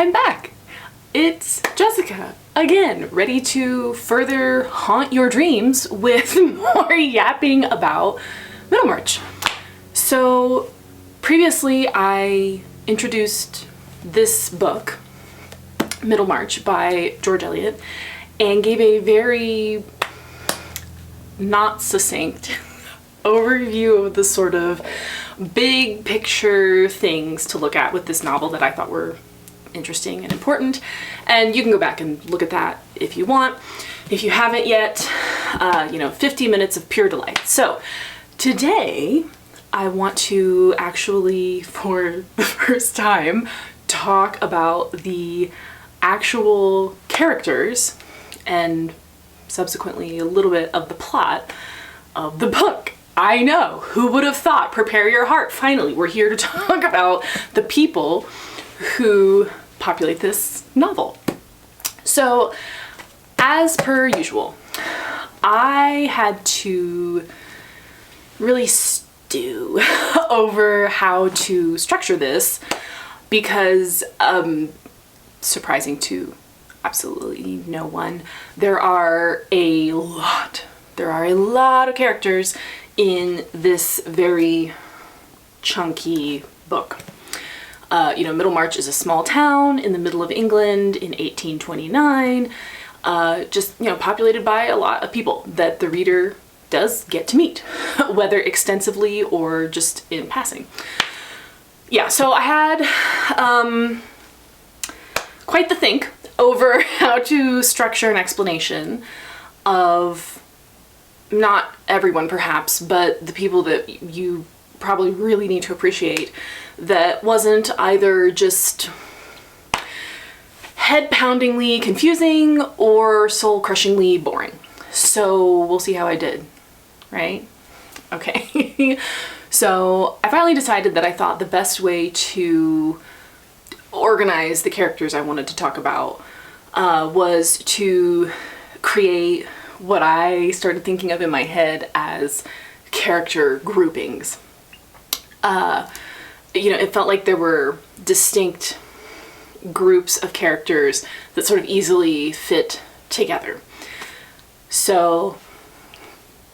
I'm back. It's Jessica, again, ready to further haunt your dreams with more yapping about Middlemarch. So previously I introduced this book, Middlemarch by George Eliot, and gave a very not succinct overview of the sort of big picture things to look at with this novel that I thought were interesting and important. And you can go back and look at that if you want. If you haven't yet, 50 minutes of pure delight. So today I want to actually, for the first time, talk about the actual characters and subsequently a little bit of the plot of the book. I know, who would have thought? Prepare your heart. Finally, we're here to talk about the people who populate this novel. So, as per usual, I had to really stew over how to structure this because, surprising to absolutely no one, there are a lot of characters in this very chunky book. Middlemarch is a small town in the middle of England in 1829, populated by a lot of people that the reader does get to meet, whether extensively or just in passing. Yeah, so I had quite the think over how to structure an explanation of not everyone perhaps, but the people that you probably really need to appreciate that wasn't either just head-poundingly confusing or soul-crushingly boring. So we'll see how I did, right? Okay. So I finally decided that I thought the best way to organize the characters I wanted to talk about was to create what I started thinking of in my head as character groupings. It felt like there were distinct groups of characters that sort of easily fit together. So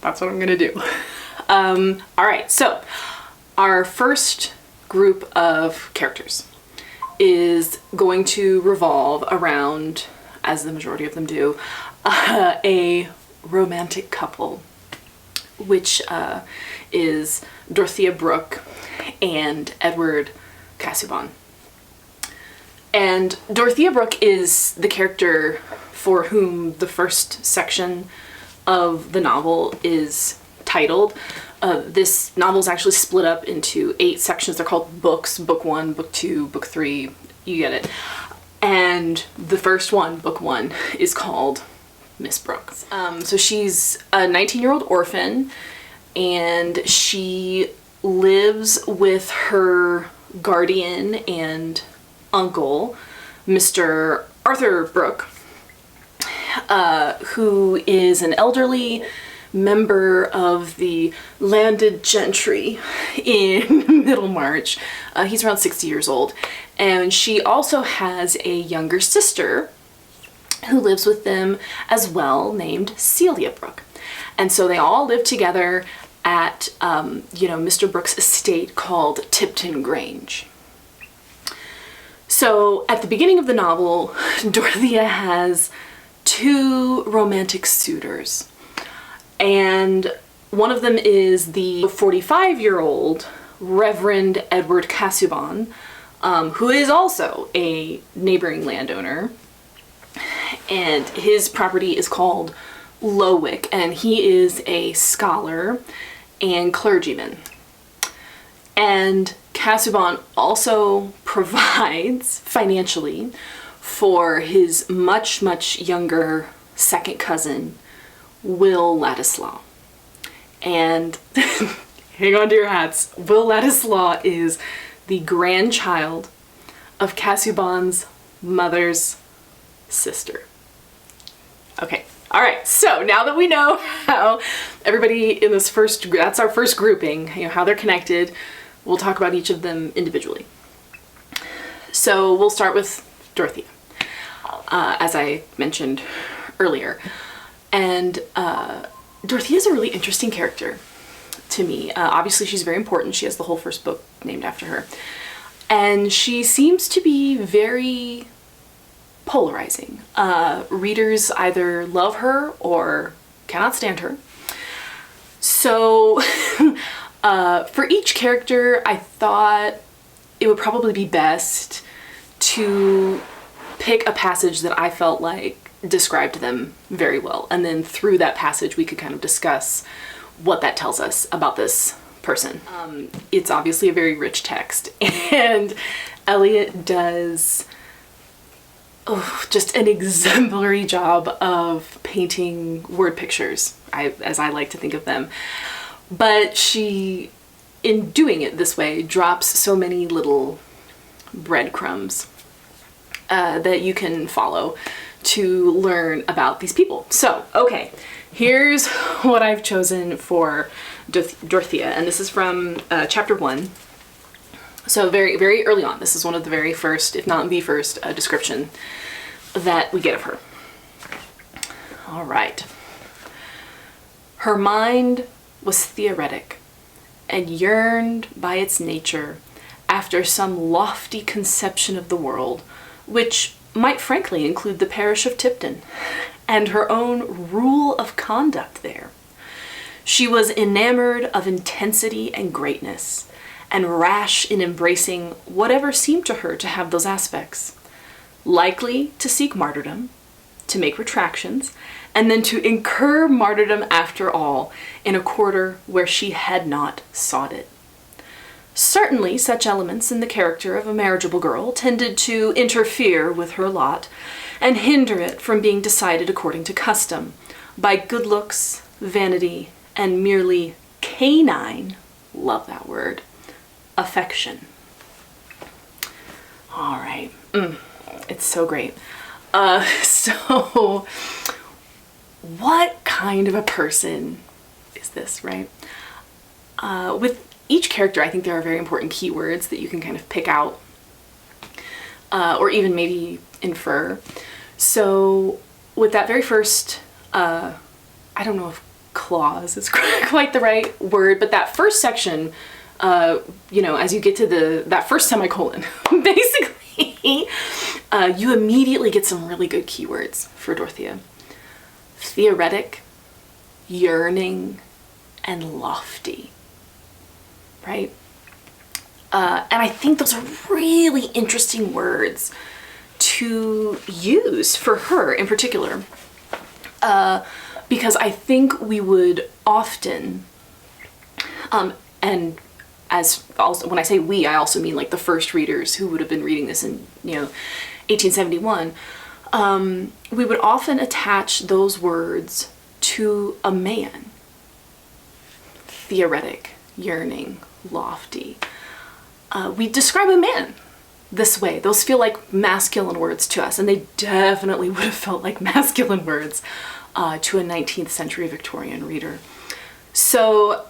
that's what I'm gonna do. Alright, so our first group of characters is going to revolve around, as the majority of them do, a romantic couple, which is Dorothea Brooke and Edward Casaubon. And Dorothea Brooke is the character for whom the first section of the novel is titled. This novel is actually split up into 8 sections. They're called books, book 1, book 2, book 3, you get it. And the first one, book 1, is called Miss Brooks. So she's a 19-year-old orphan, and she lives with her guardian and uncle, Mr. Arthur Brooke, who is an elderly member of the landed gentry in Middlemarch. He's around 60 years old, and she also has a younger sister who lives with them as well, named Celia Brooke. And so they all live together at, Mr. Brooke's estate called Tipton Grange. So at the beginning of the novel, Dorothea has 2 romantic suitors. And one of them is the 45-year-old Reverend Edward Casaubon, who is also a neighboring landowner. And his property is called Lowick, and he is a scholar and clergyman. And Casaubon also provides financially for his much, much younger second cousin, Will Ladislaw. And hang on to your hats, Will Ladislaw is the grandchild of Casaubon's mother's sister. Okay, all right, so now that we know how everybody in this that's our first grouping, how they're connected, we'll talk about each of them individually. So we'll start with Dorothea, as I mentioned earlier. And Dorothea is a really interesting character to me. Obviously, she's very important. She has the whole first book named after her. And she seems to be very polarizing. Readers either love her or cannot stand her. So for each character, I thought it would probably be best to pick a passage that I felt like described them very well. And then through that passage, we could kind of discuss what that tells us about this person. It's obviously a very rich text, and Eliot does just an exemplary job of painting word pictures, as I like to think of them. But she, in doing it this way, drops so many little breadcrumbs that you can follow to learn about these people. So, okay, here's what I've chosen for Dorothea, and this is from chapter 1. So very, very early on. This is one of the very first, if not the first, description that we get of her. All right. Her mind was theoretic and yearned by its nature after some lofty conception of the world, which might frankly include the parish of Tipton and her own rule of conduct there. She was enamored of intensity and greatness, and rash in embracing whatever seemed to her to have those aspects, likely to seek martyrdom, to make retractions, and then to incur martyrdom after all in a quarter where she had not sought it. Certainly such elements in the character of a marriageable girl tended to interfere with her lot and hinder it from being decided according to custom, by good looks, vanity, and merely canine, love that word, affection. All right, it's so great. So what kind of a person is this, right? With each character, I think there are very important keywords that you can kind of pick out, or even maybe infer. So with that very first, I don't know if clause is quite the right word, but that first section, you know, as you get to that first semicolon, basically, you immediately get some really good keywords for Dorothea. Theoretic, yearning, and lofty, right? And I think those are really interesting words to use for her in particular, because I think we would often, and as also, when I say we, I also mean like the first readers who would have been reading this in, 1871, we would often attach those words to a man. Theoretic, yearning, lofty. We describe a man this way. Those feel like masculine words to us, and they definitely would have felt like masculine words to a 19th century Victorian reader. So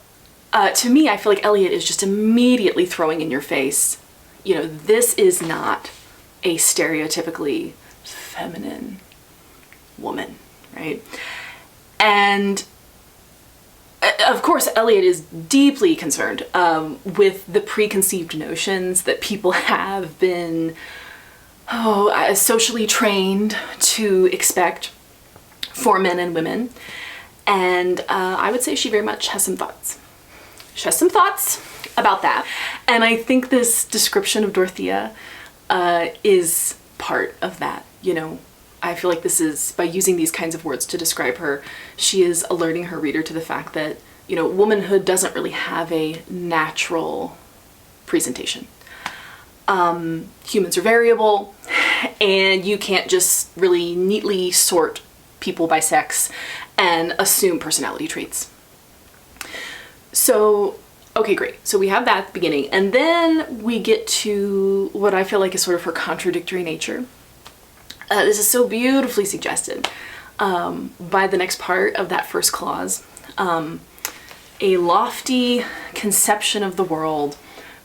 to me, I feel like Eliot is just immediately throwing in your face, this is not a stereotypically feminine woman, right? And of course, Eliot is deeply concerned with the preconceived notions that people have been socially trained to expect for men and women. And I would say she very much has some thoughts. She has some thoughts about that. And I think this description of Dorothea is part of that. I feel like this is, by using these kinds of words to describe her, she is alerting her reader to the fact that, womanhood doesn't really have a natural presentation. Humans are variable, and you can't just really neatly sort people by sex and assume personality traits. So, okay, great. So we have that at the beginning, and then we get to what I feel like is sort of her contradictory nature. This is so beautifully suggested by the next part of that first clause. A lofty conception of the world,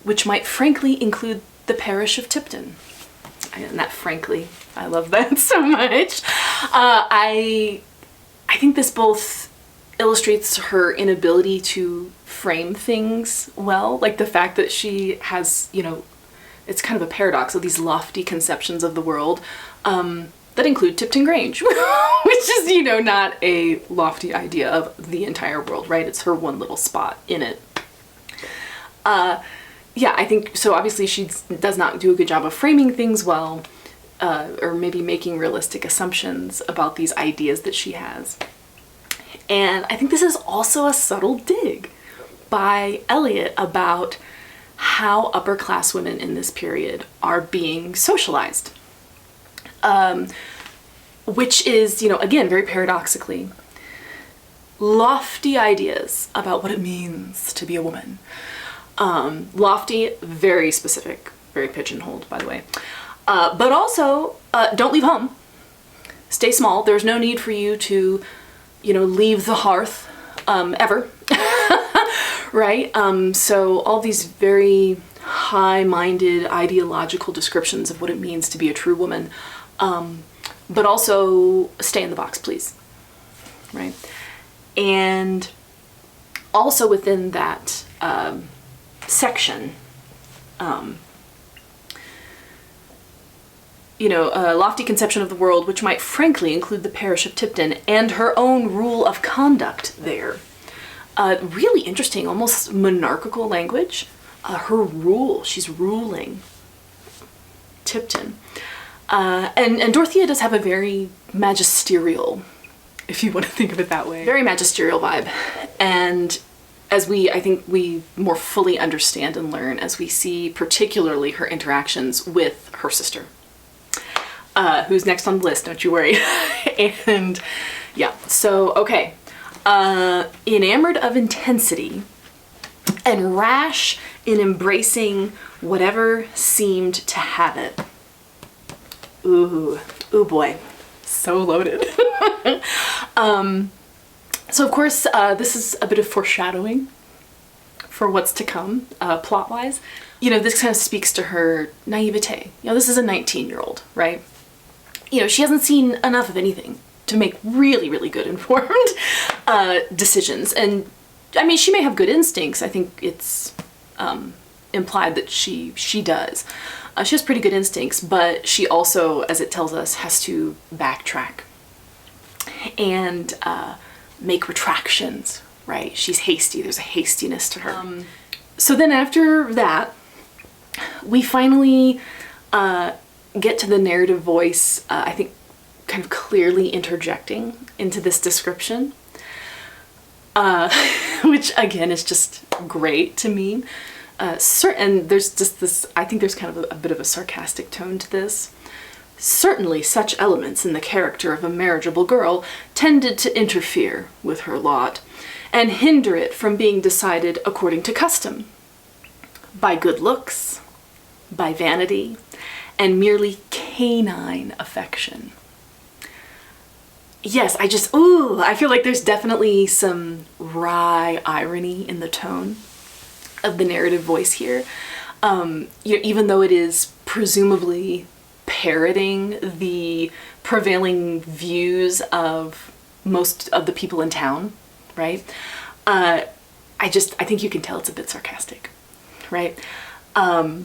which might frankly include the parish of Tipton And that, frankly, I love that so much. I think this both illustrates her inability to frame things well, like the fact that she has, it's kind of a paradox of these lofty conceptions of the world that include Tipton Grange, which is, not a lofty idea of the entire world, right? It's her one little spot in it. Yeah, I think, so obviously she does not do a good job of framing things well, or maybe making realistic assumptions about these ideas that she has. And I think this is also a subtle dig by Eliot about how upper class women in this period are being socialized. Which is, again, very paradoxically, lofty ideas about what it means to be a woman. Lofty, very specific, very pigeonholed, by the way. But also, don't leave home. Stay small. There's no need for you to, leave the hearth, ever. Right? So all these very high-minded ideological descriptions of what it means to be a true woman. But also stay in the box, please. Right? And also within that, section, a lofty conception of the world, which might frankly include the parish of Tipton and her own rule of conduct there. Really interesting, almost monarchical language. Her rule, she's ruling Tipton. And Dorothea does have a very magisterial, if you want to think of it that way, very magisterial vibe. And as I think we more fully understand and learn as we see particularly her interactions with her sister, who's next on the list, don't you worry. And yeah, so, okay. Enamored of intensity and rash in embracing whatever seemed to have it. Ooh boy, so loaded. So of course, this is a bit of foreshadowing for what's to come, plot-wise. This kind of speaks to her naivete. This is a 19-year-old, right? She hasn't seen enough of anything to make really, really good informed decisions. And I mean, she may have good instincts. I think it's implied that she does. She has pretty good instincts, but she also, as it tells us, has to backtrack and make retractions, right? She's hasty. There's a hastiness to her. So then after that, we finally get to the narrative voice, I think, kind of clearly interjecting into this description, which again is just great to me. And there's just this, I think there's kind of a bit of a sarcastic tone to this. Certainly such elements in the character of a marriageable girl tended to interfere with her lot and hinder it from being decided according to custom, by good looks, by vanity, and merely canine affection. Yes, I feel like there's definitely some wry irony in the tone of the narrative voice here. Even though it is presumably parroting the prevailing views of most of the people in town, right? I think you can tell it's a bit sarcastic, right? The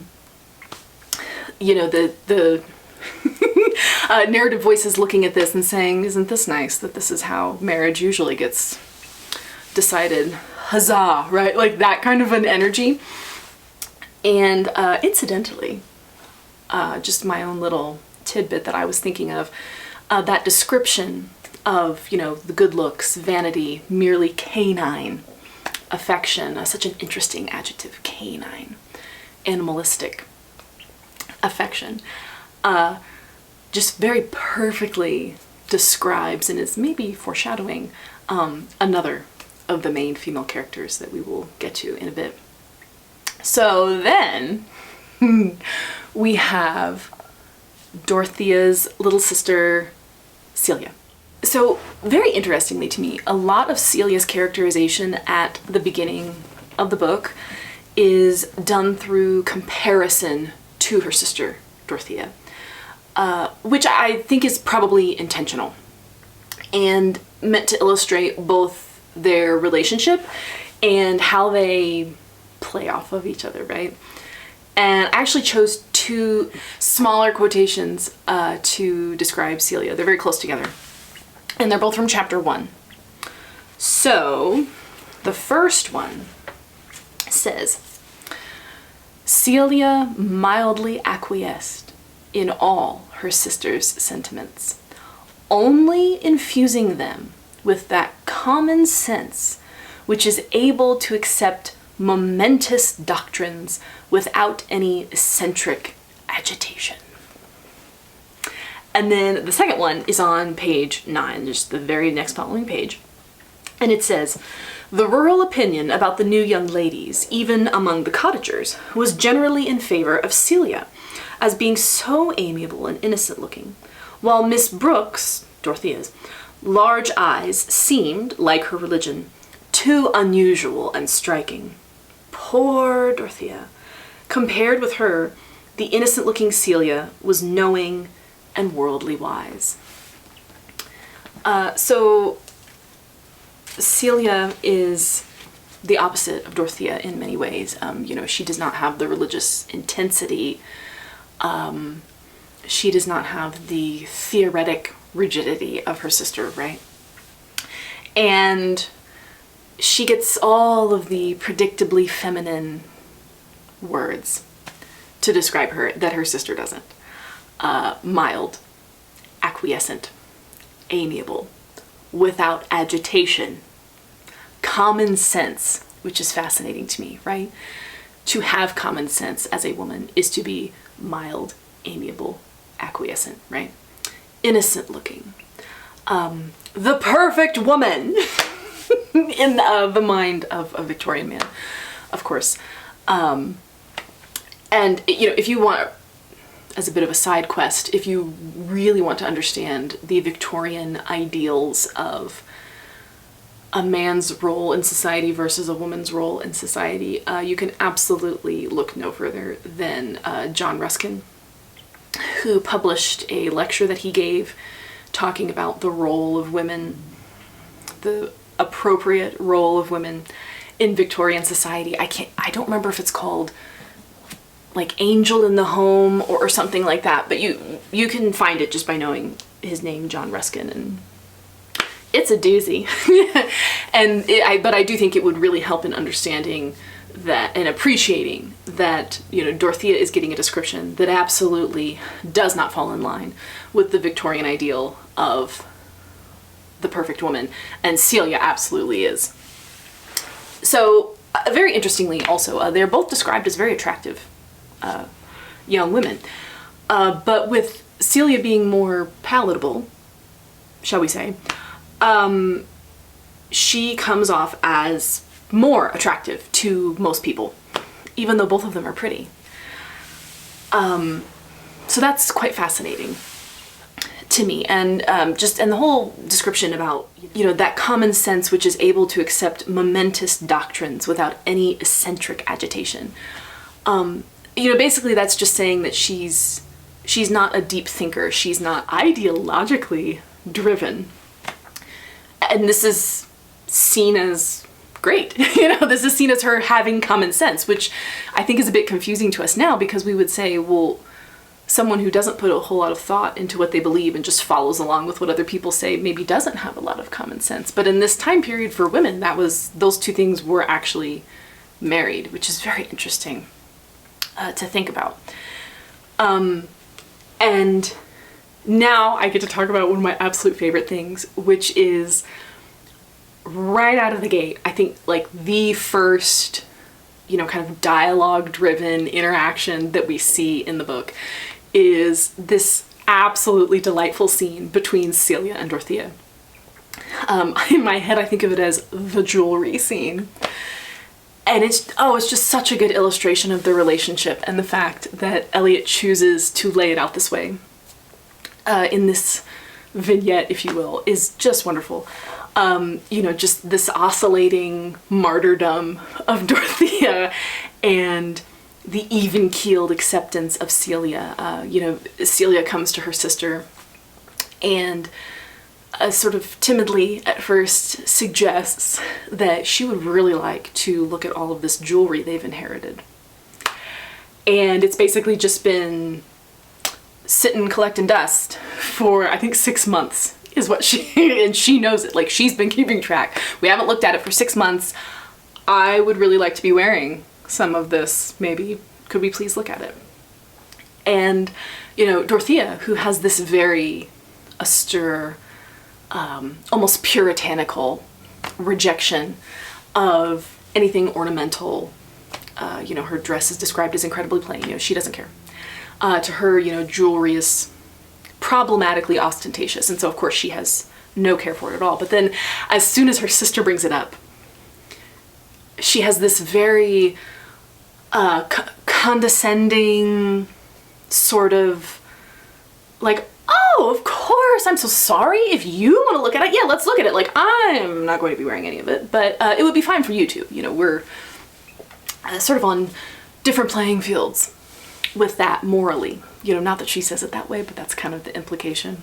narrative voice is looking at this and saying, isn't this nice that this is how marriage usually gets decided? Huzzah, right? Like that kind of an energy. And incidentally, just my own little tidbit that I was thinking of, that description of, the good looks, vanity, merely canine affection, such an interesting adjective, canine, animalistic affection, just very perfectly describes and is maybe foreshadowing another of the main female characters that we will get to in a bit. So then we have Dorothea's little sister, Celia. So very interestingly to me, a lot of Celia's characterization at the beginning of the book is done through comparison to her sister, Dorothea. which I think is probably intentional and meant to illustrate both their relationship and how they play off of each other, right? And I actually chose two smaller quotations to describe Celia. They're very close together. And they're both from chapter 1. So, the first one says, Celia mildly acquiesced in all her sister's sentiments, only infusing them with that common sense which is able to accept momentous doctrines without any eccentric agitation. And then the second one is on page 9, just the very next following page. And it says, the rural opinion about the new young ladies, even among the cottagers, was generally in favor of Celia, as being so amiable and innocent looking, while Miss Brooks, Dorothea's, large eyes seemed, like her religion, too unusual and striking. Poor Dorothea. Compared with her, the innocent-looking Celia was knowing and worldly wise. So Celia is the opposite of Dorothea in many ways. She does not have the religious intensity. She does not have the theoretic rigidity of her sister, right? And she gets all of the predictably feminine words to describe her that her sister doesn't. Mild, acquiescent, amiable, without agitation, common sense, which is fascinating to me, right? To have common sense as a woman is to be mild, amiable, acquiescent, right? Innocent looking. The perfect woman in the mind of a Victorian man, of course. And, if you want, as a bit of a side quest, if you really want to understand the Victorian ideals of a man's role in society versus a woman's role in society, you can absolutely look no further than John Ruskin, who published a lecture that he gave talking about the role of women, the appropriate role of women in Victorian society. I don't remember if it's called like Angel in the Home or something like that, but you can find it just by knowing his name, John Ruskin, and it's a doozy. But I do think it would really help in understanding that and appreciating that, Dorothea is getting a description that absolutely does not fall in line with the Victorian ideal of the perfect woman, and Celia absolutely is. So, very interestingly also, they're both described as very attractive young women, but with Celia being more palatable, shall we say, she comes off as more attractive to most people, even though both of them are pretty. So that's quite fascinating to me, and the whole description about, that common sense which is able to accept momentous doctrines without any eccentric agitation. Basically that's just saying that she's not a deep thinker, she's not ideologically driven. And this is seen as great. This is seen as her having common sense, which I think is a bit confusing to us now, because we would say, well, someone who doesn't put a whole lot of thought into what they believe and just follows along with what other people say maybe doesn't have a lot of common sense. But in this time period for women, those two things were actually married, which is very interesting to think about. And now I get to talk about one of my absolute favorite things, which is right out of the gate, I think like the first, kind of dialogue-driven interaction that we see in the book is this absolutely delightful scene between Celia and Dorothea. In my head, I think of it as the jewelry scene. And it's just such a good illustration of the relationship and the fact that Eliot chooses to lay it out this way in this vignette, if you will, is just wonderful. Just this oscillating martyrdom of Dorothea and the even-keeled acceptance of Celia. Celia comes to her sister and sort of timidly at first suggests that she would really like to look at all of this jewelry they've inherited. And it's basically just been sitting collecting dust for, I think, 6 months is what and she knows it. Like, she's been keeping track. We haven't looked at it for 6 months. I would really like to be wearing some of this, maybe. Could we please look at it? And, Dorothea, who has this very austere, almost puritanical rejection of anything ornamental. Her dress is described as incredibly plain. She doesn't care. To her, jewelry is problematically ostentatious, and so of course she has no care for it at all. But then as soon as her sister brings it up, she has this very condescending sort of like, oh, of course, I'm so sorry. If you want to look at it, yeah, let's look at it. Like, I'm not going to be wearing any of it, but it would be fine for you two. We're sort of on different playing fields with that morally. Not that she says it that way, but that's kind of the implication.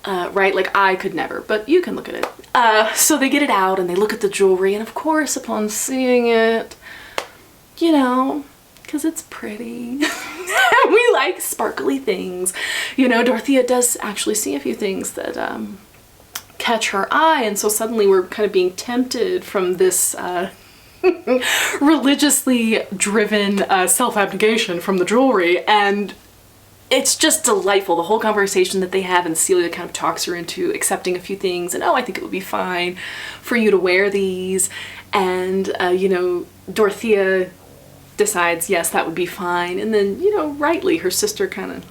Right? Like, I could never, but you can look at it. So they get it out and they look at the jewelry, and of course, upon seeing it, because it's pretty. We like sparkly things. Dorothea does actually see a few things that catch her eye, and so suddenly we're kind of being tempted from this religiously driven self-abnegation from the jewelry, and it's just delightful, the whole conversation that they have, and Celia kind of talks her into accepting a few things, and I think it would be fine for you to wear these, and Dorothea decides, yes, that would be fine, and then, rightly, her sister kind of,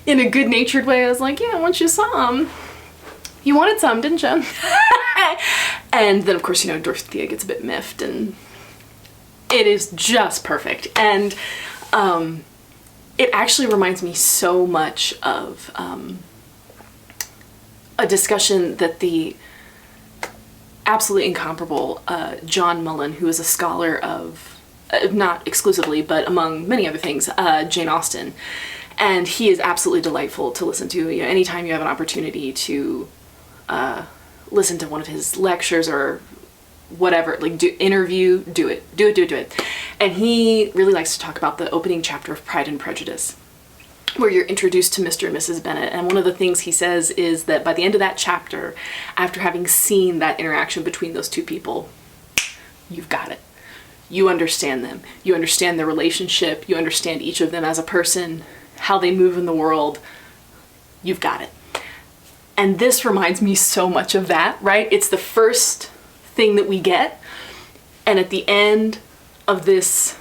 in a good-natured way, I was like, yeah, once you saw them, you wanted some, didn't you? And then, of course, Dorothea gets a bit miffed, and it is just perfect. And it actually reminds me so much of a discussion that the absolutely incomparable John Mullen, who is a scholar of, not exclusively, but among many other things, Jane Austen. And he is absolutely delightful to listen to. Anytime you have an opportunity to listen to one of his lectures or whatever, like do it. And he really likes to talk about the opening chapter of Pride and Prejudice, where you're introduced to Mr. and Mrs. Bennet. And one of the things he says is that by the end of that chapter, after having seen that interaction between those two people, you've got it. You understand them. You understand their relationship. You understand each of them as a person, how they move in the world. You've got it. And this reminds me so much of that, right? It's the first thing that we get. And at the end of this,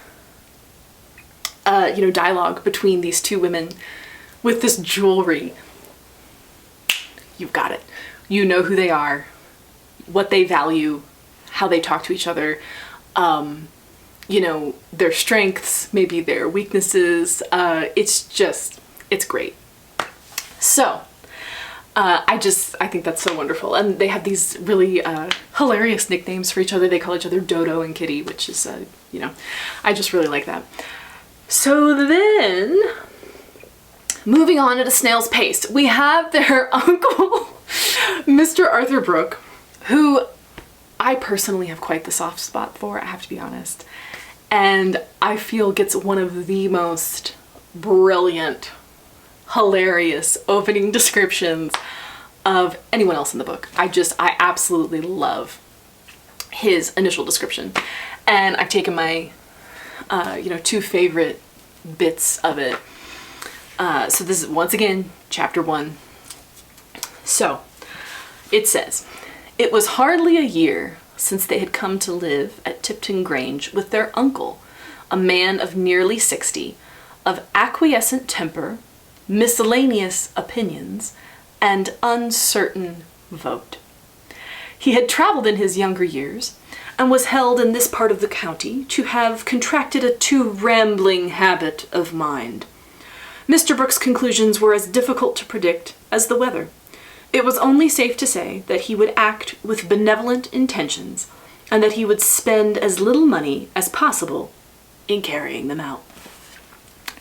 dialogue between these two women with this jewelry, you've got it. You know who they are, what they value, how they talk to each other, their strengths, maybe their weaknesses. It's great. So, I think that's so wonderful. And they have these really hilarious nicknames for each other. They call each other Dodo and Kitty, which is, I just really like that. So then, moving on at a snail's pace, we have their uncle, Mr. Arthur Brooke, who I personally have quite the soft spot for, I have to be honest. And I feel gets one of the most brilliant, hilarious opening descriptions of anyone else in the book. I absolutely love his initial description. And I've taken my, two favorite bits of it. So this is, once again, chapter 1. So, it says, "It was hardly a year since they had come to live at Tipton Grange with their uncle, a man of nearly 60, of acquiescent temper, miscellaneous opinions, and uncertain vote. He had travelled in his younger years, and was held in this part of the county to have contracted a too rambling habit of mind. Mr. Brooke's conclusions were as difficult to predict as the weather. It was only safe to say that he would act with benevolent intentions, and that he would spend as little money as possible in carrying them out.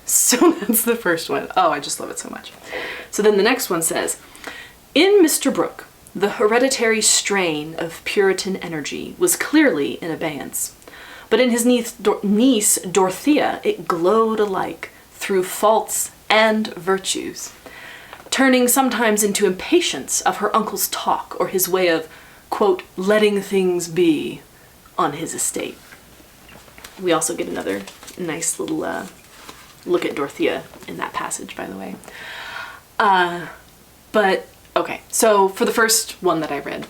So that's the first one. Oh, I just love it so much. So then the next one says, in Mr. Brooke, the hereditary strain of Puritan energy was clearly in abeyance, but in his niece Dorothea it glowed alike through faults and virtues, turning sometimes into impatience of her uncle's talk or his way of, quote, letting things be on his estate. We also get another nice little look at Dorothea in that passage, by the way. But, okay, so for the first one that I read,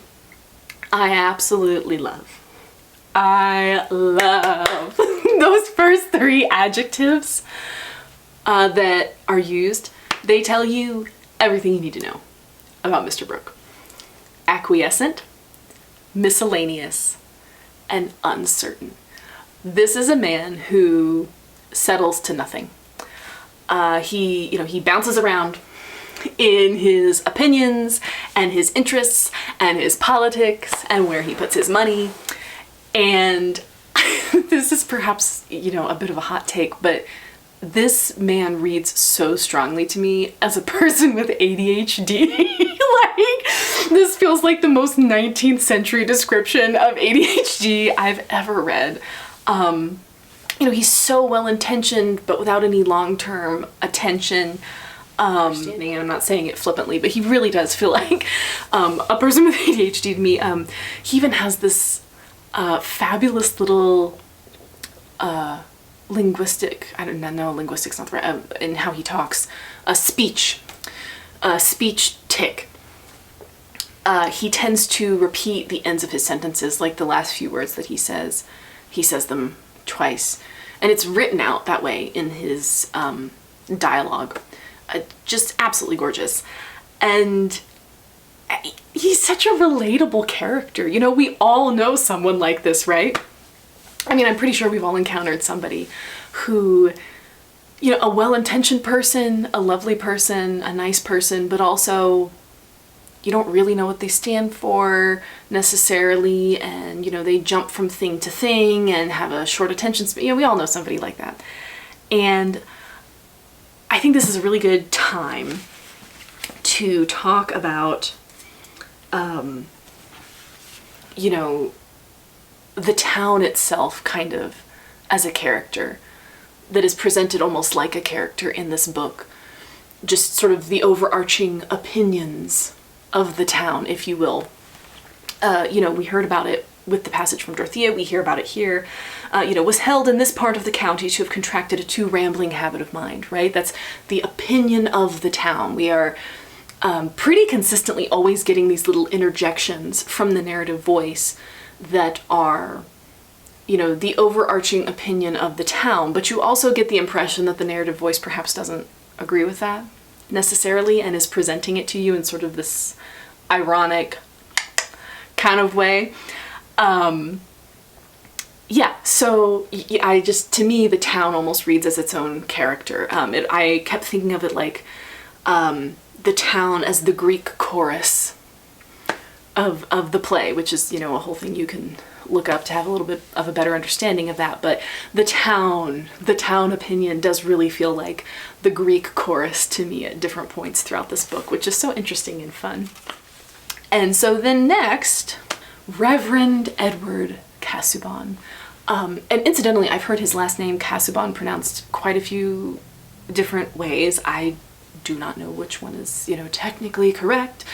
I absolutely love those first three adjectives that are used. They tell you everything you need to know about Mr. Brooke. Acquiescent, miscellaneous, and uncertain. This is a man who settles to nothing. He bounces around in his opinions and his interests and his politics and where he puts his money. And this is perhaps, a bit of a hot take, but this man reads so strongly to me as a person with ADHD. Like, this feels like the most 19th century description of ADHD I've ever read. He's so well-intentioned, but without any long-term attention. Understanding, and I'm not saying it flippantly, but he really does feel like a person with ADHD to me. He even has this fabulous little linguistic, I don't know, linguistics not the right, in how he talks, a speech tick. He tends to repeat the ends of his sentences, like the last few words that he says them twice. And it's written out that way in his dialogue. Just absolutely gorgeous. And he's such a relatable character. We all know someone like this, right? I mean, I'm pretty sure we've all encountered somebody who, a well-intentioned person, a lovely person, a nice person, but also you don't really know what they stand for necessarily, and they jump from thing to thing and have a short attention span. We all know somebody like that. And I think this is a really good time to talk about the town itself kind of as a character that is presented almost like a character in this book. Just sort of the overarching opinions of the town, if you will. We heard about it with the passage from Dorothea, we hear about it here. Was held in this part of the county to have contracted a too rambling habit of mind, right? That's the opinion of the town. We are pretty consistently always getting these little interjections from the narrative voice that are, the overarching opinion of the town, but you also get the impression that the narrative voice perhaps doesn't agree with that necessarily and is presenting it to you in sort of this ironic kind of way. To me, the town almost reads as its own character. I kept thinking of it like the town as the Greek chorus of the play, which is, a whole thing you can look up to have a little bit of a better understanding of that. But the town opinion does really feel like the Greek chorus to me at different points throughout this book, which is so interesting and fun. And so then next, Reverend Edward Casaubon. And incidentally, I've heard his last name, Casaubon, pronounced quite a few different ways. I do not know which one is, technically correct.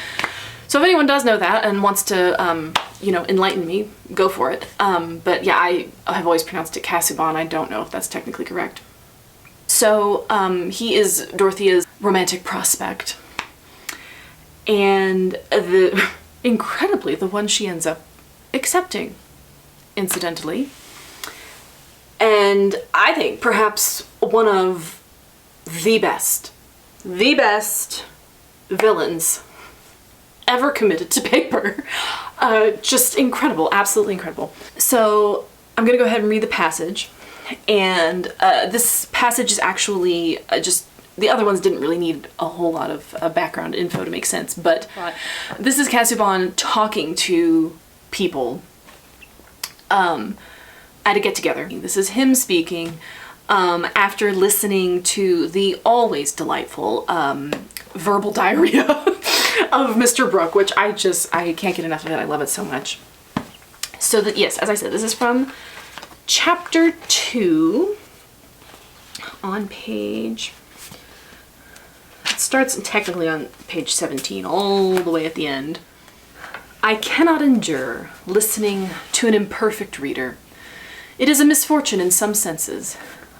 So if anyone does know that and wants to, enlighten me, go for it. But yeah, I have always pronounced it Casaubon. I don't know if that's technically correct. So he is Dorothea's romantic prospect. And incredibly, the one she ends up accepting, incidentally. And I think perhaps one of the best villains ever committed to paper. Just incredible, absolutely incredible. So I'm gonna go ahead and read the passage. And this passage is actually the other ones didn't really need a whole lot of background info to make sense, but this is Casaubon talking to people at a get-together. This is him speaking after listening to the always delightful verbal diarrhea of Mr. Brooke, which I can't get enough of it. I love it so much. So that, yes, as I said, this is from chapter 2 on page, it starts technically on page 17 all the way at the end. I cannot endure listening to an imperfect reader. It is a misfortune in some senses.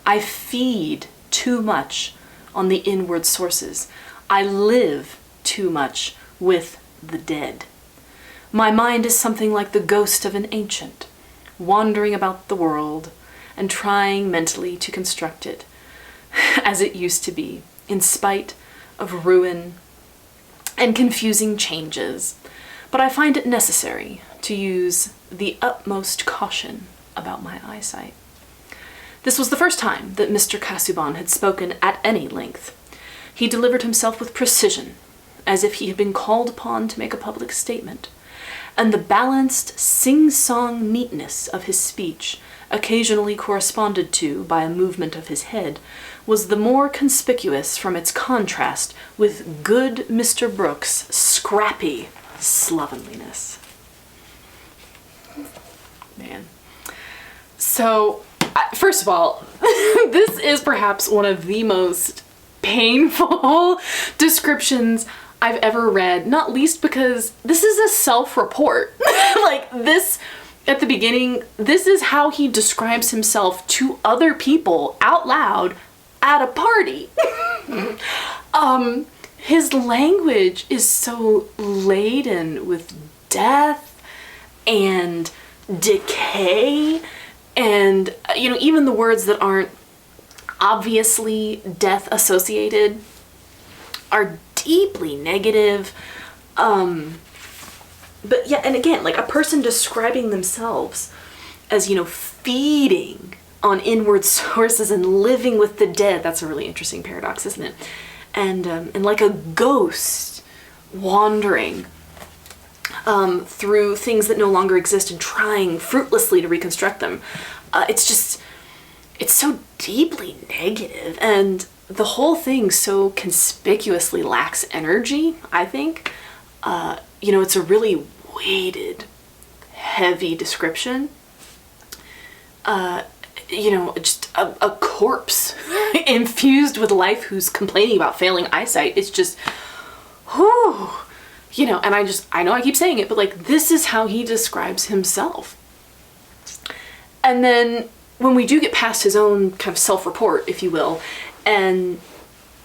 I feed too much on the inward sources. I live too much with the dead. My mind is something like the ghost of an ancient, wandering about the world and trying mentally to construct it as it used to be, in spite of ruin and confusing changes. But I find it necessary to use the utmost caution about my eyesight. This was the first time that Mr. Casaubon had spoken at any length. He delivered himself with precision, as if he had been called upon to make a public statement, and the balanced, sing-song neatness of his speech, occasionally corresponded to by a movement of his head, was the more conspicuous from its contrast with good Mr. Brooke's scrappy slovenliness. Man. So, first of all, this is perhaps one of the most painful descriptions I've ever read, not least because this is a self-report. Like this, at the beginning, this is how he describes himself to other people out loud at a party. His language is so laden with death and decay and, you know, even the words that aren't obviously death associated are deeply negative. But yeah, and again, like a person describing themselves as, you know, feeding on inward sources and living with the dead. That's a really interesting paradox, isn't it? And like a ghost wandering through things that no longer exist and trying fruitlessly to reconstruct them. It's so deeply negative, and the whole thing so conspicuously lacks energy, I think. You know, it's a really weighted, heavy description. You know, just a corpse infused with life who's complaining about failing eyesight. It's just, whew, you know, and I know I keep saying it, but like, this is how he describes himself. And then when we do get past his own kind of self-report, if you will, and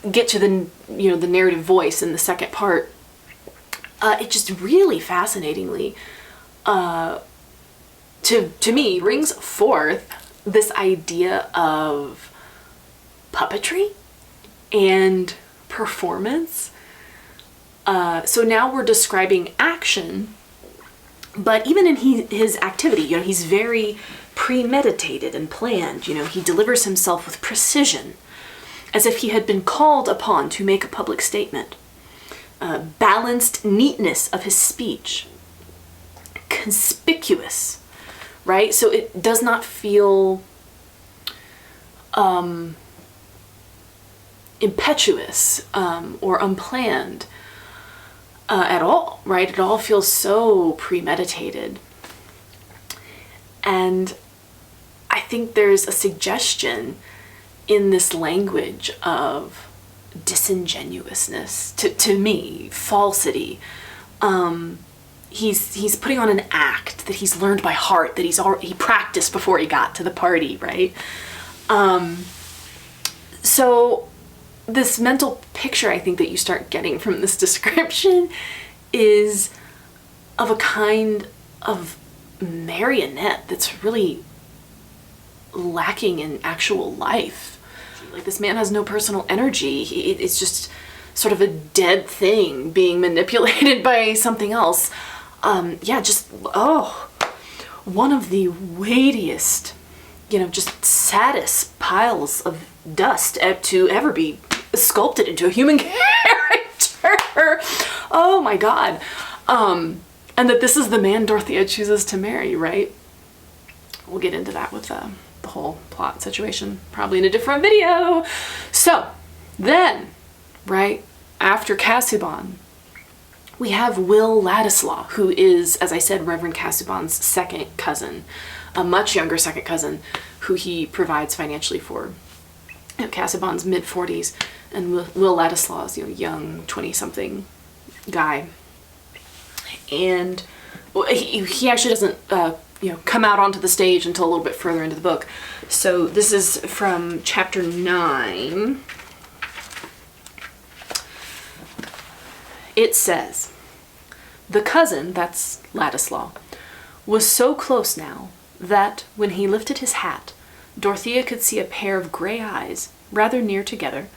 get to the, you know, the narrative voice in the second part, it just really fascinatingly, to me, brings forth this idea of puppetry and performance. So now we're describing action, but even in his activity, you know, he's very premeditated and planned. You know, he delivers himself with precision, as if he had been called upon to make a public statement. Balanced neatness of his speech, conspicuous, right? So it does not feel impetuous or unplanned at all, right? It all feels so premeditated. And I think there's a suggestion in this language of disingenuousness, to me, falsity. He's putting on an act that he's learned by heart, that he practiced before he got to the party, right? So this mental picture, I think, that you start getting from this description is of a kind of marionette that's really lacking in actual life. Like, this man has no personal energy. It's just sort of a dead thing being manipulated by something else. Yeah, just, one of the weightiest, you know, just saddest piles of dust to ever be sculpted into a human character. Oh my God. And that this is the man Dorothea chooses to marry, right? we'll get into that with the whole plot situation probably in a different video. So then, right after Casaubon, we have Will Ladislaw, who is, as I said, Reverend Casaubon's second cousin, a much younger second cousin who he provides financially for. You know, Casaubon's mid-40s, and Will Ladislaw is, young 20-something guy. And he actually doesn't, come out onto the stage until a little bit further into the book. So this is from chapter 9. It says, "The cousin," that's Ladislaw, "was so close now that, when he lifted his hat, Dorothea could see a pair of gray eyes, rather near together,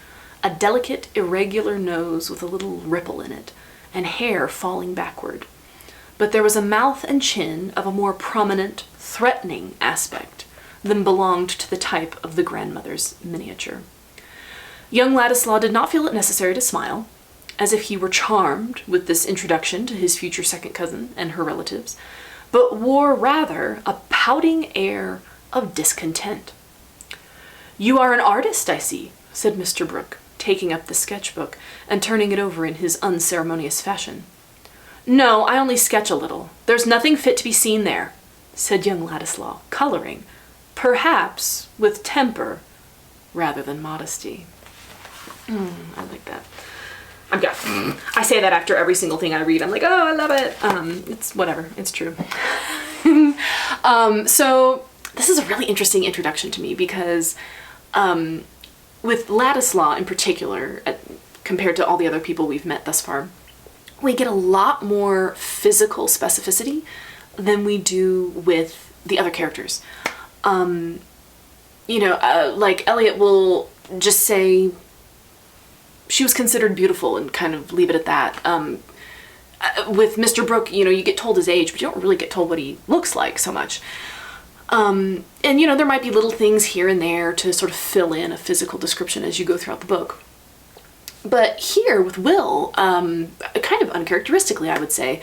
a delicate, irregular nose with a little ripple in it, and hair falling backward. But there was a mouth and chin of a more prominent, threatening aspect than belonged to the type of the grandmother's miniature. Young Ladislaw did not feel it necessary to smile, as if he were charmed with this introduction to his future second cousin and her relatives, but wore rather a pouting air of discontent. 'You are an artist, I see,' said Mr. Brooke, taking up the sketchbook and turning it over in his unceremonious fashion. 'No, I only sketch a little. There's nothing fit to be seen there,' said young Ladislaw, coloring, perhaps with temper rather than modesty." I like that. I say that after every single thing I read. I'm like, oh, I love it. It's whatever. It's true. So this is a really interesting introduction to me because with Ladislaw in particular, compared to all the other people we've met thus far, we get a lot more physical specificity than we do with the other characters. Like Elliot will just say she was considered beautiful and kind of leave it at that. With Mr. Brooke, you get told his age, but you don't really get told what he looks like so much. And there might be little things here and there to sort of fill in a physical description as you go throughout the book. But here with Will, kind of uncharacteristically, I would say,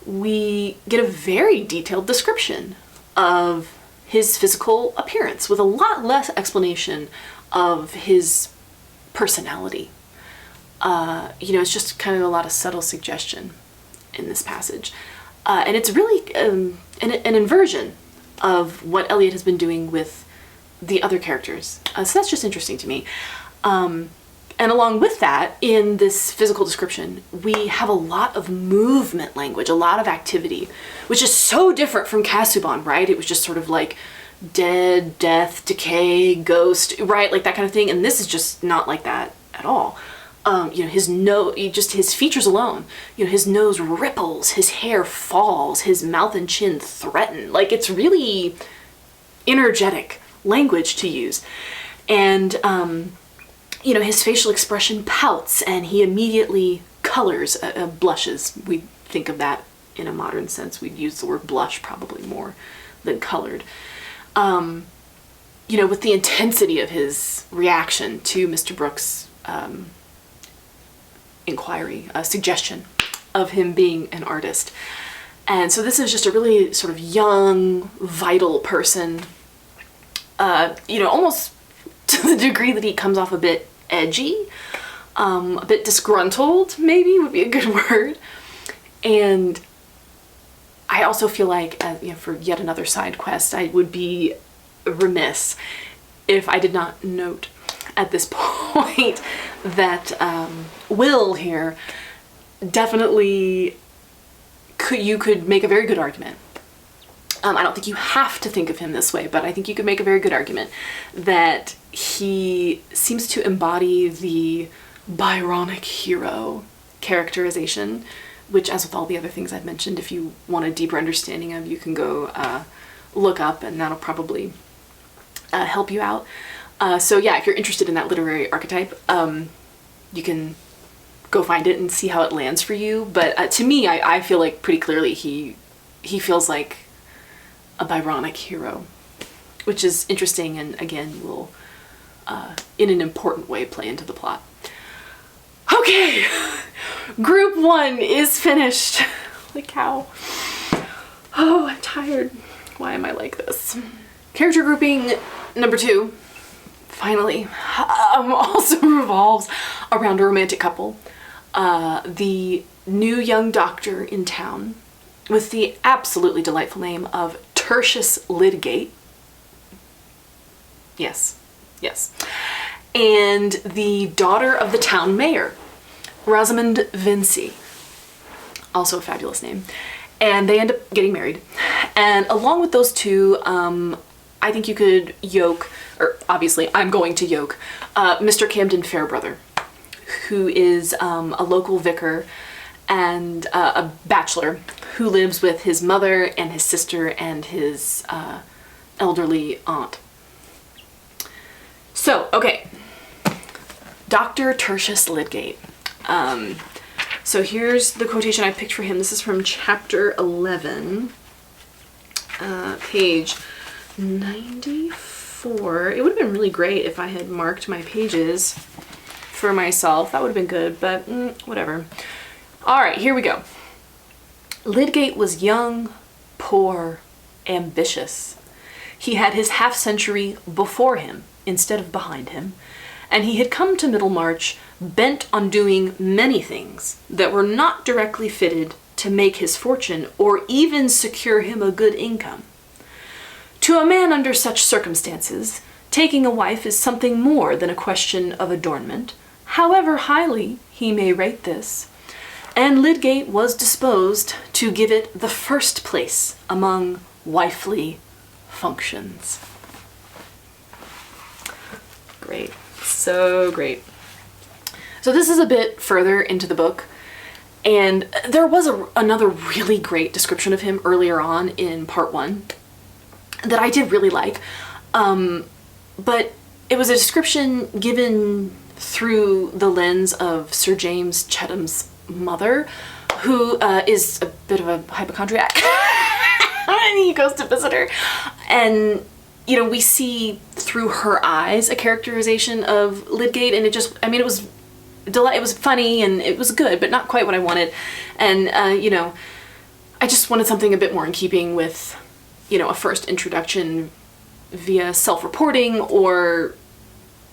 we get a very detailed description of his physical appearance with a lot less explanation of his personality. It's just kind of a lot of subtle suggestion in this passage. And it's really an inversion of what Eliot has been doing with the other characters. So that's just interesting to me. And along with that, in this physical description, we have a lot of movement language, a lot of activity, which is so different from Casaubon, right? It was just sort of like dead, death, decay, ghost, right? Like that kind of thing. And this is just not like that at all. His nose, just his features alone, his nose ripples, his hair falls, his mouth and chin threaten. Like it's really energetic language to use. And, his facial expression pouts and he immediately colors, blushes. We think of that in a modern sense. We'd use the word blush probably more than colored. With the intensity of his reaction to Mr. Brooks' inquiry, a suggestion of him being an artist. And so this is just a really sort of young, vital person, almost to the degree that he comes off a bit edgy, a bit disgruntled, maybe would be a good word. And I also feel like, for yet another side quest, I would be remiss if I did not note at this point that Will here definitely you could make a very good argument. I don't think you have to think of him this way, but I think you could make a very good argument that he seems to embody the Byronic hero characterization, which, as with all the other things I've mentioned, if you want a deeper understanding of, you can go look up, and that'll probably help you out. So yeah, if you're interested in that literary archetype, you can go find it and see how it lands for you. But to me, I feel like pretty clearly he feels like a Byronic hero, which is interesting and again will in an important way play into the plot. Okay, group 1 is finished. Like how? Oh, I'm tired. Why am I like this? Character grouping number 2, finally, also revolves around a romantic couple. The new young doctor in town with the absolutely delightful name of Tertius Lydgate. Yes. And the daughter of the town mayor, Rosamond Vincy. Also a fabulous name. And they end up getting married. And along with those two, I think you could yoke, or obviously I'm going to yoke, Mr. Camden Fairbrother, who is a local vicar and a bachelor who lives with his mother and his sister and his elderly aunt. So, okay, Dr. Tertius Lydgate. So here's the quotation I picked for him. This is from chapter 11, page 94. It would have been really great if I had marked my pages for myself. That would have been good, but whatever. All right, here we go. Lydgate was young, poor, ambitious. He had his half-century before him instead of behind him, and he had come to Middlemarch bent on doing many things that were not directly fitted to make his fortune or even secure him a good income. To a man under such circumstances, taking a wife is something more than a question of adornment, however highly he may rate this, and Lydgate was disposed to give it the first place among wifely functions. Great. So great. So this is a bit further into the book, and there was another really great description of him earlier on in part 1 that I did really like, but it was a description given through the lens of Sir James Chetham's mother, who is a bit of a hypochondriac, and he goes to visit her, and you know, we see through her eyes a characterization of Lydgate, and it just, I mean, it was funny and it was good, but not quite what I wanted. And, you know, I just wanted something a bit more in keeping with, you know, a first introduction via self-reporting or,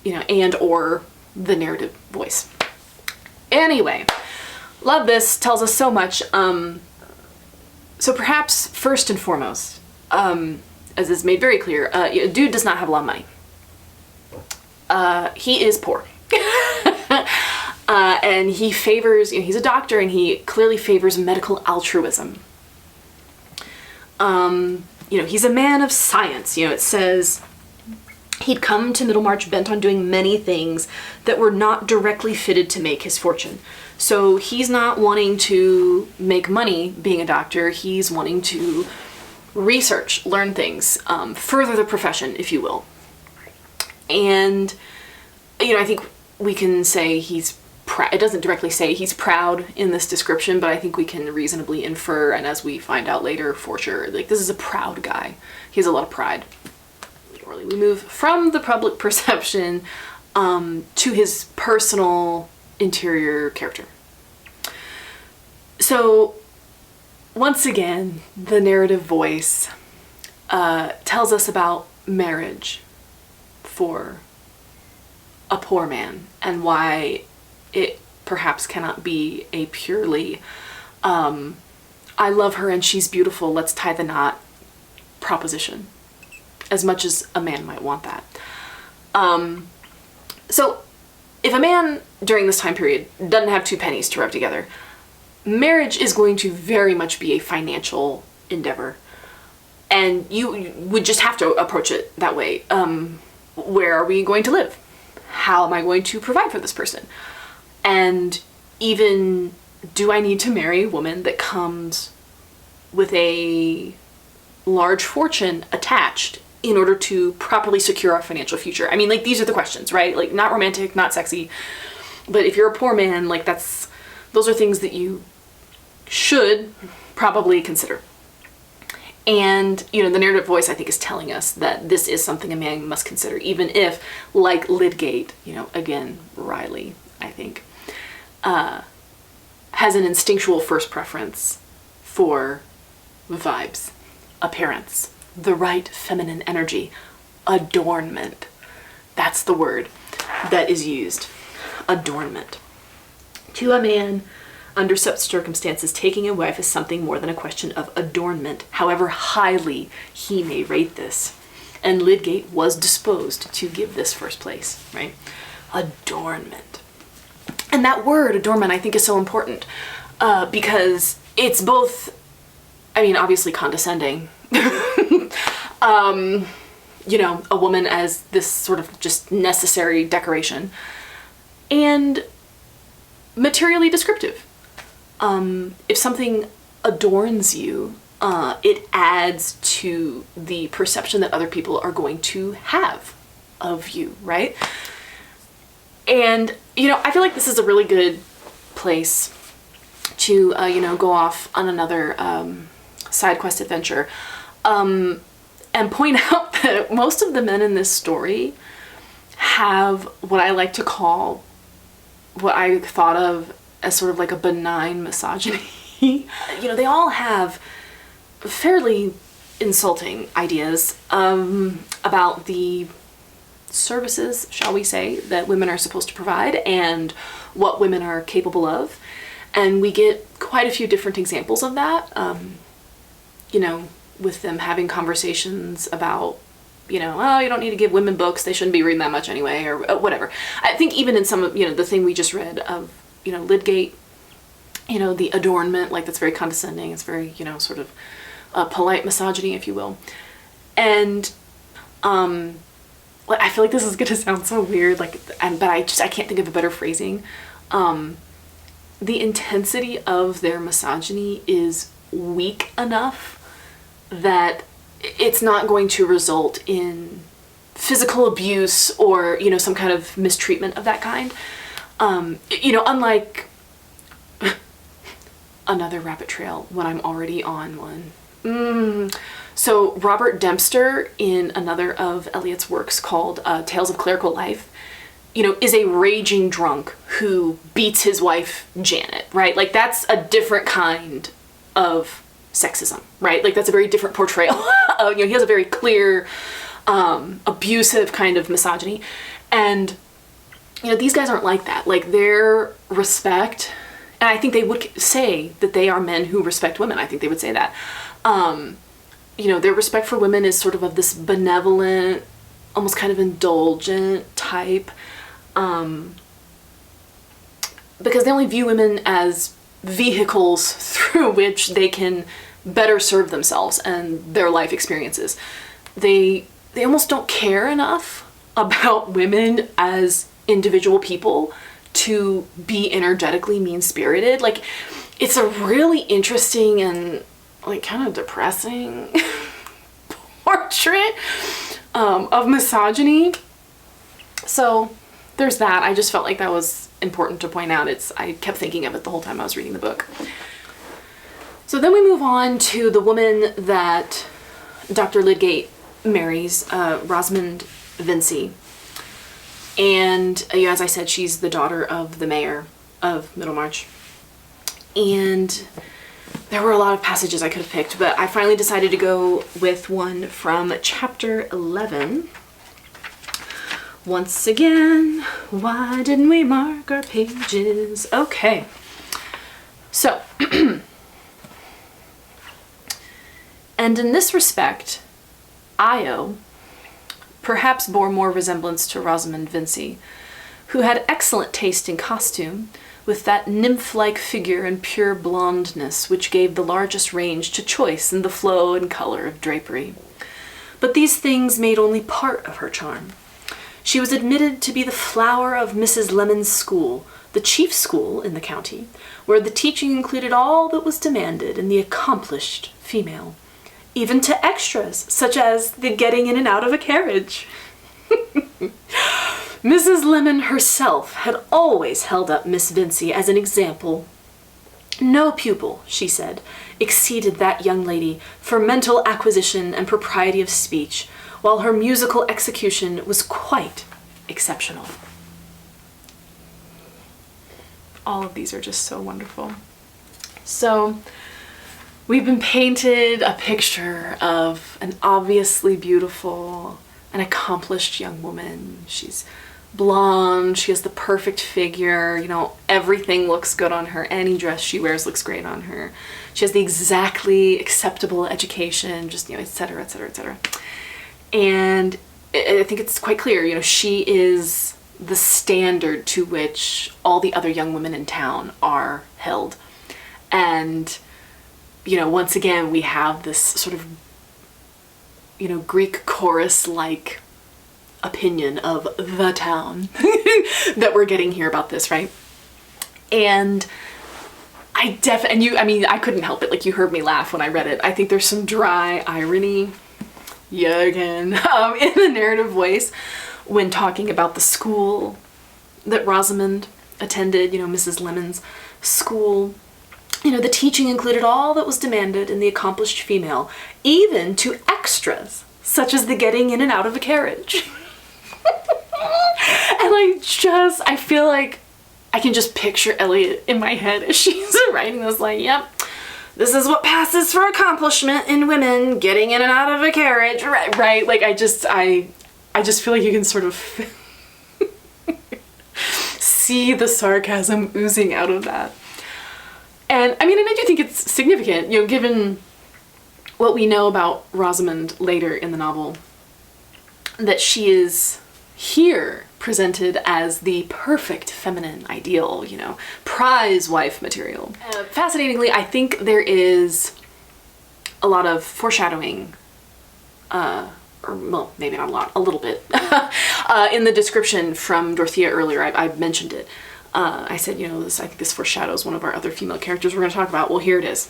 you know, and or the narrative voice. Anyway, love this, tells us so much. So perhaps first and foremost, as is made very clear, dude does not have a lot of money. He is poor. And he favors, you know, he's a doctor and he clearly favors medical altruism. You know, he's a man of science. You know, it says he'd come to Middlemarch bent on doing many things that were not directly fitted to make his fortune. So he's not wanting to make money being a doctor. He's wanting to research, learn things, further the profession, if you will. And, you know, I think we can say he's proud. It doesn't directly say he's proud in this description, but I think we can reasonably infer, and as we find out later for sure, like, this is a proud guy. He has a lot of pride. We move from the public perception to his personal interior character. So once again, the narrative voice tells us about marriage for a poor man and why it perhaps cannot be a purely I love her and she's beautiful, let's tie the knot proposition, as much as a man might want that. So if a man during this time period doesn't have 2 pennies to rub together, marriage is going to very much be a financial endeavor, and you would just have to approach it that way. Where are we going to live? How am I going to provide for this person? And even, do I need to marry a woman that comes with a large fortune attached in order to properly secure our financial future? I mean, like, these are the questions, right? Like, not romantic, not sexy, but if you're a poor man, like, those are things that you should probably consider. And, you know, the narrative voice, I think, is telling us that this is something a man must consider, even if, like Lydgate, you know, again, Riley, I think, has an instinctual first preference for vibes, appearance, the right feminine energy. Adornment. That's the word that is used. Adornment. To a man, under such circumstances, taking a wife is something more than a question of adornment, however highly he may rate this. And Lydgate was disposed to give this first place, right? Adornment. And that word, adornment, I think is so important because it's both, I mean, obviously condescending. You know, a woman as this sort of just necessary decoration, and materially descriptive. If something adorns you, it adds to the perception that other people are going to have of you, right? And, you know, I feel like this is a really good place to, you know, go off on another side quest adventure and point out that most of the men in this story have what I like to call, what I thought of as sort of like a benign misogyny. You know, they all have fairly insulting ideas about the services, shall we say, that women are supposed to provide and what women are capable of. And we get quite a few different examples of that, you know, with them having conversations about, you know, oh, you don't need to give women books, they shouldn't be reading that much anyway, or whatever. I think even in some of, you know, the thing we just read of, you know, Lydgate, you know, the adornment, like that's very condescending, it's very, you know, sort of polite misogyny, if you will. And I feel like this is gonna sound so weird, like, but I can't think of a better phrasing. The intensity of their misogyny is weak enough that it's not going to result in physical abuse or, you know, some kind of mistreatment of that kind. You know, unlike another rabbit trail when I'm already on one. So Robert Dempster, in another of Eliot's works called Tales of Clerical Life, you know, is a raging drunk who beats his wife, Janet, right? Like, that's a different kind of sexism, right? Like, that's a very different portrayal. You know, he has a very clear, abusive kind of misogyny. And, you know, these guys aren't like that. Like, their respect, and I think they would say that they are men who respect women. I think they would say that. You know, their respect for women is sort of this benevolent, almost kind of indulgent type, because they only view women as vehicles through which they can better serve themselves and their life experiences. They almost don't care enough about women as individual people to be energetically mean-spirited. Like, it's a really interesting and like kind of depressing portrait of misogyny. So there's that. I just felt like that was important to point out. I kept thinking of it the whole time I was reading the book. So then we move on to the woman that Dr. Lydgate marries, Rosamond Vincy. And as I said, she's the daughter of the mayor of Middlemarch. And there were a lot of passages I could have picked, but I finally decided to go with one from chapter 11. Once again, why didn't we mark our pages? Okay. So, and in this respect, Io perhaps bore more resemblance to Rosamond Vincy, who had excellent taste in costume, with that nymph-like figure and pure blondness which gave the largest range to choice in the flow and color of drapery. But these things made only part of her charm. She was admitted to be the flower of Mrs. Lemon's school, the chief school in the county, where the teaching included all that was demanded in the accomplished female, even to extras, such as the getting in and out of a carriage. Mrs. Lemon herself had always held up Miss Vincy as an example. No pupil, she said, exceeded that young lady for mental acquisition and propriety of speech, while her musical execution was quite exceptional. All of these are just so wonderful. So, We've been painted a picture of an obviously beautiful and accomplished young woman. She's blonde, she has the perfect figure, you know, everything looks good on her. Any dress she wears looks great on her. She has the exactly acceptable education, just, you know, etc., etc., etc. And I think it's quite clear, you know, she is the standard to which all the other young women in town are held. And, you know, once again, we have this sort of, you know, Greek chorus-like opinion of the town that we're getting here about this, right? And I mean, I couldn't help it. Like, you heard me laugh when I read it. I think there's some dry irony, yet again, in the narrative voice when talking about the school that Rosamond attended, you know, Mrs. Lemon's school. You know, the teaching included all that was demanded in the accomplished female, even to extras, such as the getting in and out of a carriage. And I feel like I can just picture Elliot in my head as she's writing this, like, yep, this is what passes for accomplishment in women, getting in and out of a carriage, right? Like, I just feel like you can sort of see the sarcasm oozing out of that. And I mean, and I do think it's significant, you know, given what we know about Rosamond later in the novel, that she is here presented as the perfect feminine ideal, you know, prize wife material. Fascinatingly, I think there is a lot of foreshadowing, or well, maybe not a lot, a little bit, in the description from Dorothea earlier. I mentioned it. I said, you know, I think this foreshadows one of our other female characters we're going to talk about. Well, here it is.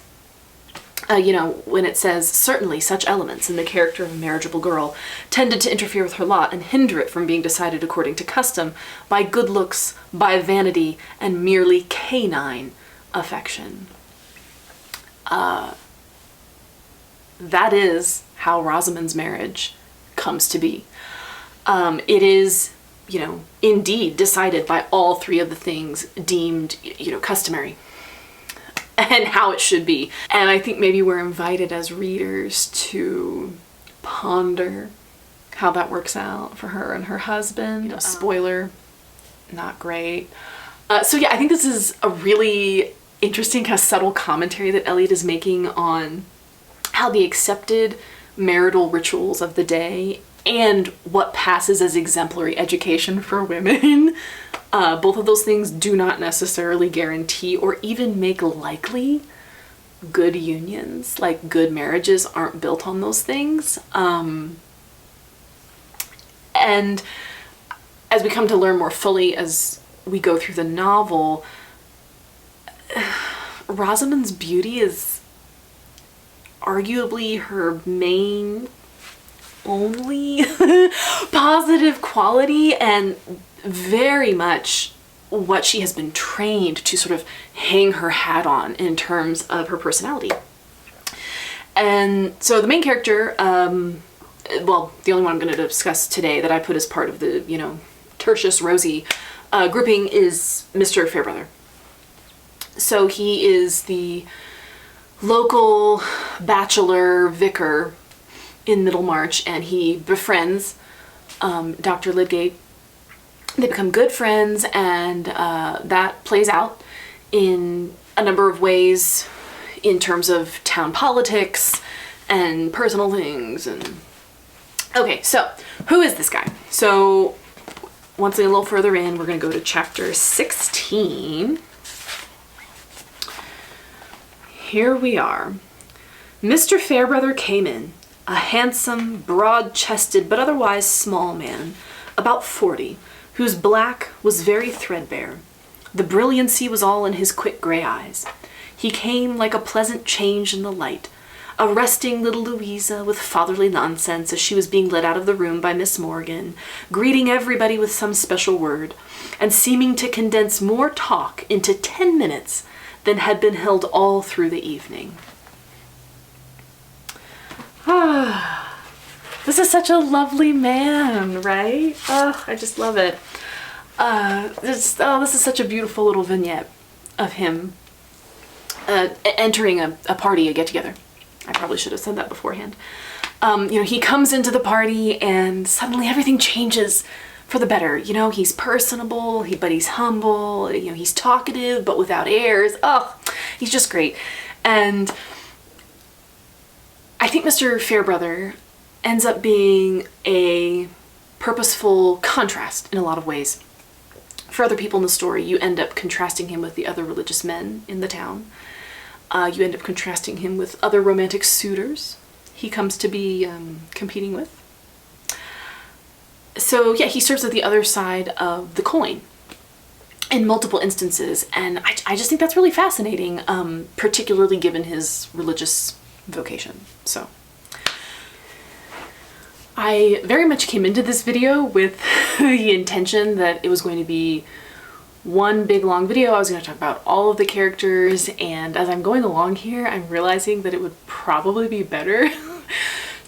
You know, when it says, certainly such elements in the character of a marriageable girl tended to interfere with her lot and hinder it from being decided according to custom by good looks, by vanity, and merely canine affection. That is how Rosamond's marriage comes to be. It is, you know, indeed decided by all three of the things deemed, you know, customary and how it should be. And I think maybe we're invited as readers to ponder how that works out for her and her husband. You know, spoiler, not great. So yeah, I think this is a really interesting kind of subtle commentary that Eliot is making on how the accepted marital rituals of the day and what passes as exemplary education for women, both of those things do not necessarily guarantee or even make likely good unions. Like, good marriages aren't built on those things. And as we come to learn more fully as we go through the novel, Rosamond's beauty is arguably her main only positive quality, and very much what she has been trained to sort of hang her hat on in terms of her personality. And so the main character, well, the only one I'm going to discuss today that I put as part of the, you know, Tertius Rosie grouping is Mr. Fairbrother. So he is the local bachelor vicar in Middlemarch, and he befriends Dr. Lydgate. They become good friends, and that plays out in a number of ways in terms of town politics and personal things. And okay, so who is this guy? So once a little further in, we're going to go to chapter 16. Here we are. Mr. Fairbrother came in, a handsome, broad-chested, but otherwise small man, about 40, whose black was very threadbare. The brilliancy was all in his quick gray eyes. He came like a pleasant change in the light, arresting little Louisa with fatherly nonsense as she was being led out of the room by Miss Morgan, greeting everybody with some special word, and seeming to condense more talk into 10 minutes than had been held all through the evening. This is such a lovely man, right? Oh, I just love it. This is such a beautiful little vignette of him. entering a party, a get-together. I probably should have said that beforehand. You know, he comes into the party and suddenly everything changes for the better. You know, he's personable, but he's humble, you know, he's talkative, but without airs. Oh, he's just great. And I think Mr. Fairbrother ends up being a purposeful contrast in a lot of ways. For other people in the story, you end up contrasting him with the other religious men in the town. You end up contrasting him with other romantic suitors he comes to be competing with. So yeah, he serves at the other side of the coin in multiple instances, and I just think that's really fascinating, particularly given his religious vocation. So I very much came into this video with the intention that it was going to be one big long video. I was going to talk about all of the characters, and as I'm going along here, I'm realizing that it would probably be better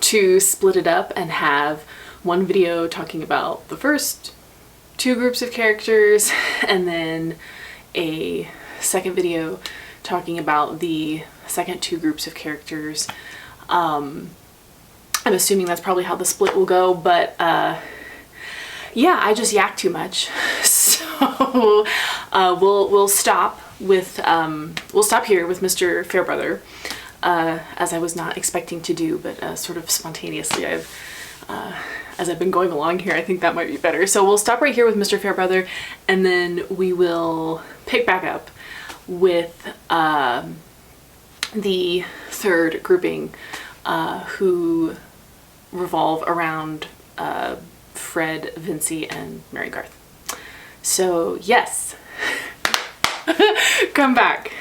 to split it up and have one video talking about the first two groups of characters and then a second video talking about the second two groups of characters. I'm assuming that's probably how the split will go, but yeah, I just yak too much. So we'll stop with we'll stop here with Mr. Fairbrother, as I was not expecting to do, but sort of spontaneously as I've been going along here, I think that might be better. So we'll stop right here with Mr. Fairbrother, and then we will pick back up with the third grouping, who revolve around Fred, Vincy, and Mary Garth. So yes, come back.